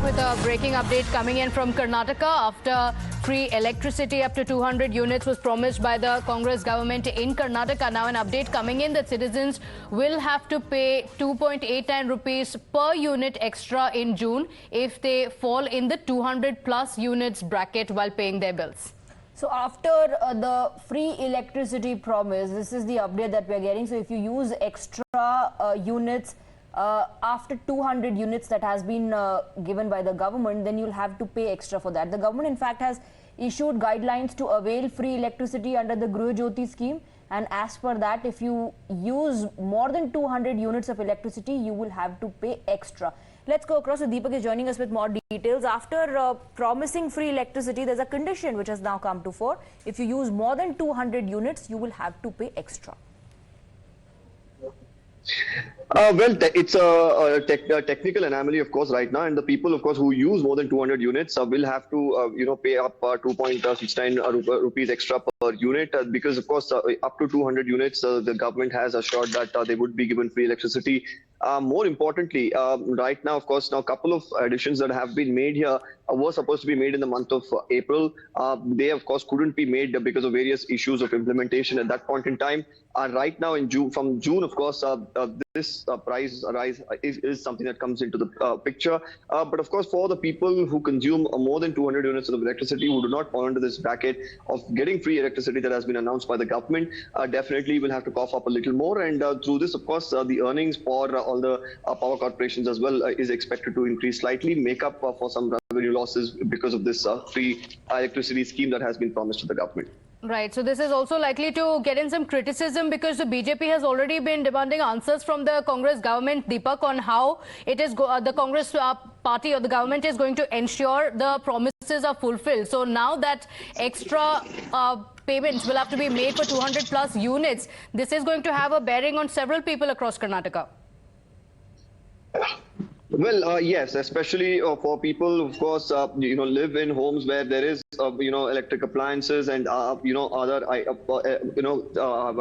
with a breaking update coming in from Karnataka after free electricity up to 200 units was promised by the Congress government in Karnataka. Now an update coming in that citizens will have to pay 2.89 rupees per unit extra in June if they fall in the 200 plus units bracket while paying their bills. So after the free electricity promise, this is the update that we are getting. So if you use extra units after 200 units that has been given by the government, then you'll have to pay extra for that. The government in fact has issued guidelines to avail free electricity under the Gruh Jyoti scheme, and as per that, if you use more than 200 units of electricity, you will have to pay extra. Let's go across. So Deepak is joining us with more details. After promising free electricity, there's a condition which has now come to fore. If you use more than 200 units, you will have to pay extra. It's a technical anomaly, of course, right now, and the people, of course, who use more than 200 units will have to, pay up 2.69 rupees extra per unit because, of course, up to 200 units, the government has assured that they would be given free electricity. More importantly, right now, of course, now a couple of additions that have been made here were supposed to be made in the month of April. They, of course, couldn't be made because of various issues of implementation at that point in time. Right now, in June, from June, of course, this price rise is something that comes into the picture. But of course, for the people who consume more than 200 units of electricity, who do not fall into this bracket of getting free electricity that has been announced by the government, definitely will have to cough up a little more. And through this, of course, the earnings for all the power corporations as well is expected to increase slightly, make up for some revenue losses because of this free electricity scheme that has been promised to the government. Right. So this is also likely to get in some criticism because the BJP has already been demanding answers from the Congress government, Deepak, on how it is the Congress party or the government is going to ensure the promises are fulfilled. So now that extra payments will have to be made for 200 plus units, this is going to have a bearing on several people across Karnataka. Well, yes, especially for people, of course, live in homes where there is, electric appliances and, other,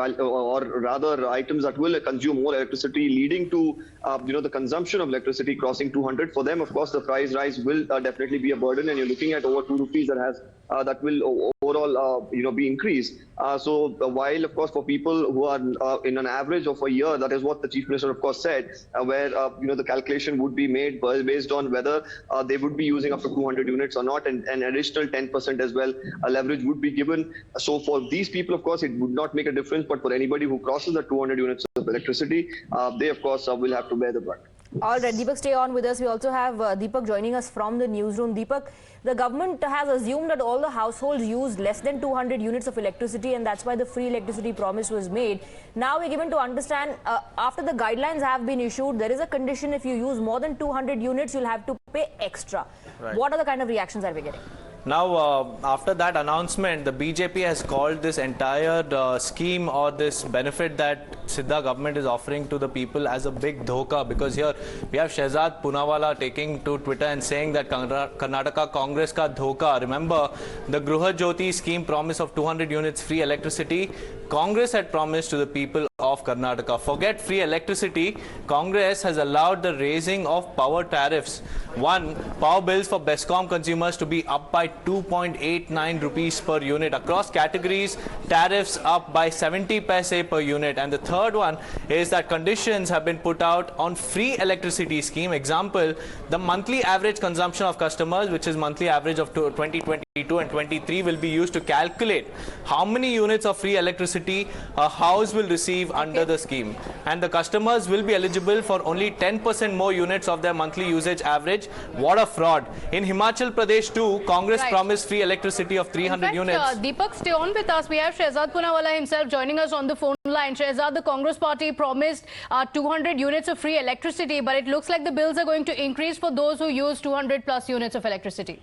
or rather items that will consume more electricity, leading to, the consumption of electricity crossing 200. For them, of course, the price rise will definitely be a burden, and you're looking at over 2 rupees that will overall, be increased. So while, of course, for people who are in an average of a year, that is what the Chief Minister, of course, said, where, the calculation would be made based on whether they would be using up to 200 units or not, and an additional 10% as well leverage would be given. So for these people, of course, it would not make a difference, but for anybody who crosses the 200 units of electricity, they, of course, will have to bear the brunt. All right, Deepak, stay on with us. We also have Deepak joining us from the newsroom. Deepak, the government has assumed that all the households use less than 200 units of electricity, and that's why the free electricity promise was made. Now we're given to understand, after the guidelines have been issued, there is a condition: if you use more than 200 units, you'll have to pay extra. Right. What are the kind of reactions are we getting? Now, after that announcement, the BJP has called this entire scheme or this benefit that Sidda government is offering to the people as a big dhokha, because here we have Shehzad Poonawalla taking to Twitter and saying that Karnataka Congress ka dhokha. Remember, the Gruh Jyoti scheme promise of 200 units free electricity, Congress had promised to the people of Karnataka. Forget free electricity, Congress has allowed the raising of power tariffs. One, power bills for Bescom consumers to be up by 2.89 rupees per unit. Across categories, tariffs up by 70 paise per unit. And the third one is that conditions have been put out on free electricity scheme. Example, the monthly average consumption of customers, which is monthly average of 2022 and 23, will be used to calculate how many units of free electricity a house will receive under the scheme. And the customers will be eligible for only 10% more units of their monthly usage average. What a fraud. In Himachal Pradesh too, Congress promised free electricity of 300 units. Deepak, stay on with us. We have Shehzad Poonawalla himself joining us on the phone line. Shehzad, the Congress party promised 200 units of free electricity, but it looks like the bills are going to increase for those who use 200 plus units of electricity.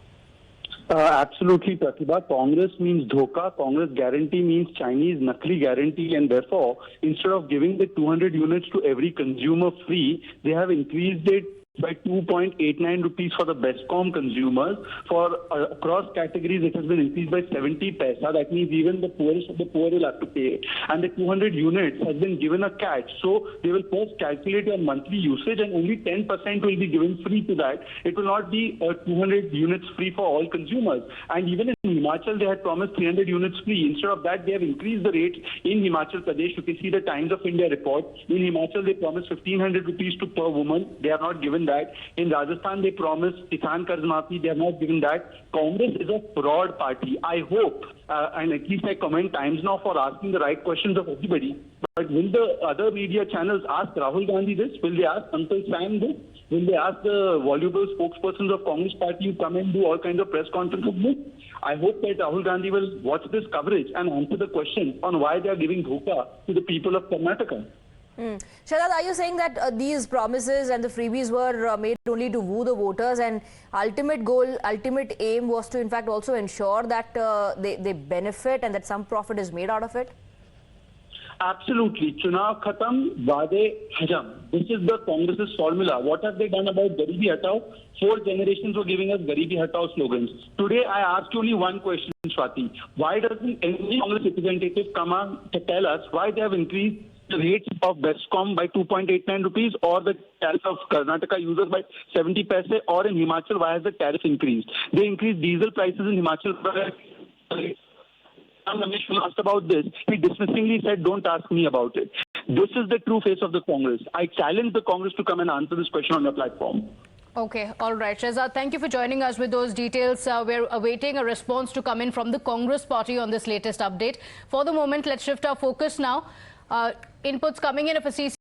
Absolutely, Pratibha. Congress means dhokha. Congress guarantee means Chinese nakli guarantee, and therefore, instead of giving the 200 units to every consumer free, they have increased it by 2.89 rupees for the Bestcom consumers. For across categories, it has been increased by 70 paisa. That means even the poorest of the poor will have to pay it. And the 200 units has been given a catch. So they will first calculate your monthly usage and only 10% will be given free to that. It will not be 200 units free for all consumers. And even in Himachal, they had promised 300 units free. Instead of that, they have increased the rates in Himachal Pradesh. You can see the Times of India report. In Himachal, they promised 1,500 rupees to per woman. They have not given that. In Rajasthan, they promised Kisan Karz Maafi. They have not given that. Congress is a fraud party. I hope, and at least I commend Times Now for asking the right questions of everybody. But will the other media channels ask Rahul Gandhi this? Will they ask Uncle Sam this? Will they ask the voluble spokespersons of Congress party who come and do all kinds of press conferences this? I hope that Rahul Gandhi will watch this coverage and answer the question on why they are giving dhokha to the people of Karnataka. Shehzad, are you saying that these promises and the freebies were made only to woo the voters, and ultimate goal, ultimate aim was to in fact also ensure that they benefit and that some profit is made out of it? Absolutely. Chunav khatam, vade hajam. This is the Congress's formula. What have they done about Garibi Hatao? 4 generations were giving us Garibi Hatao slogans. Today, I asked only one question, Swati. Why doesn't any Congress representative come on to tell us why they have increased the rates of Bestcom by 2.89 rupees or the tariff of Karnataka users by 70 paise, or in Himachal, why has the tariff increased? They increased diesel prices in Himachal by... Ramesh asked about this. He dismissingly said, don't ask me about it. This is the true face of the Congress. I challenge the Congress to come and answer this question on your platform. Okay, all right. Shehzad, thank you for joining us with those details. We're awaiting a response to come in from the Congress party on this latest update. For the moment, let's shift our focus now. Inputs coming in if a CC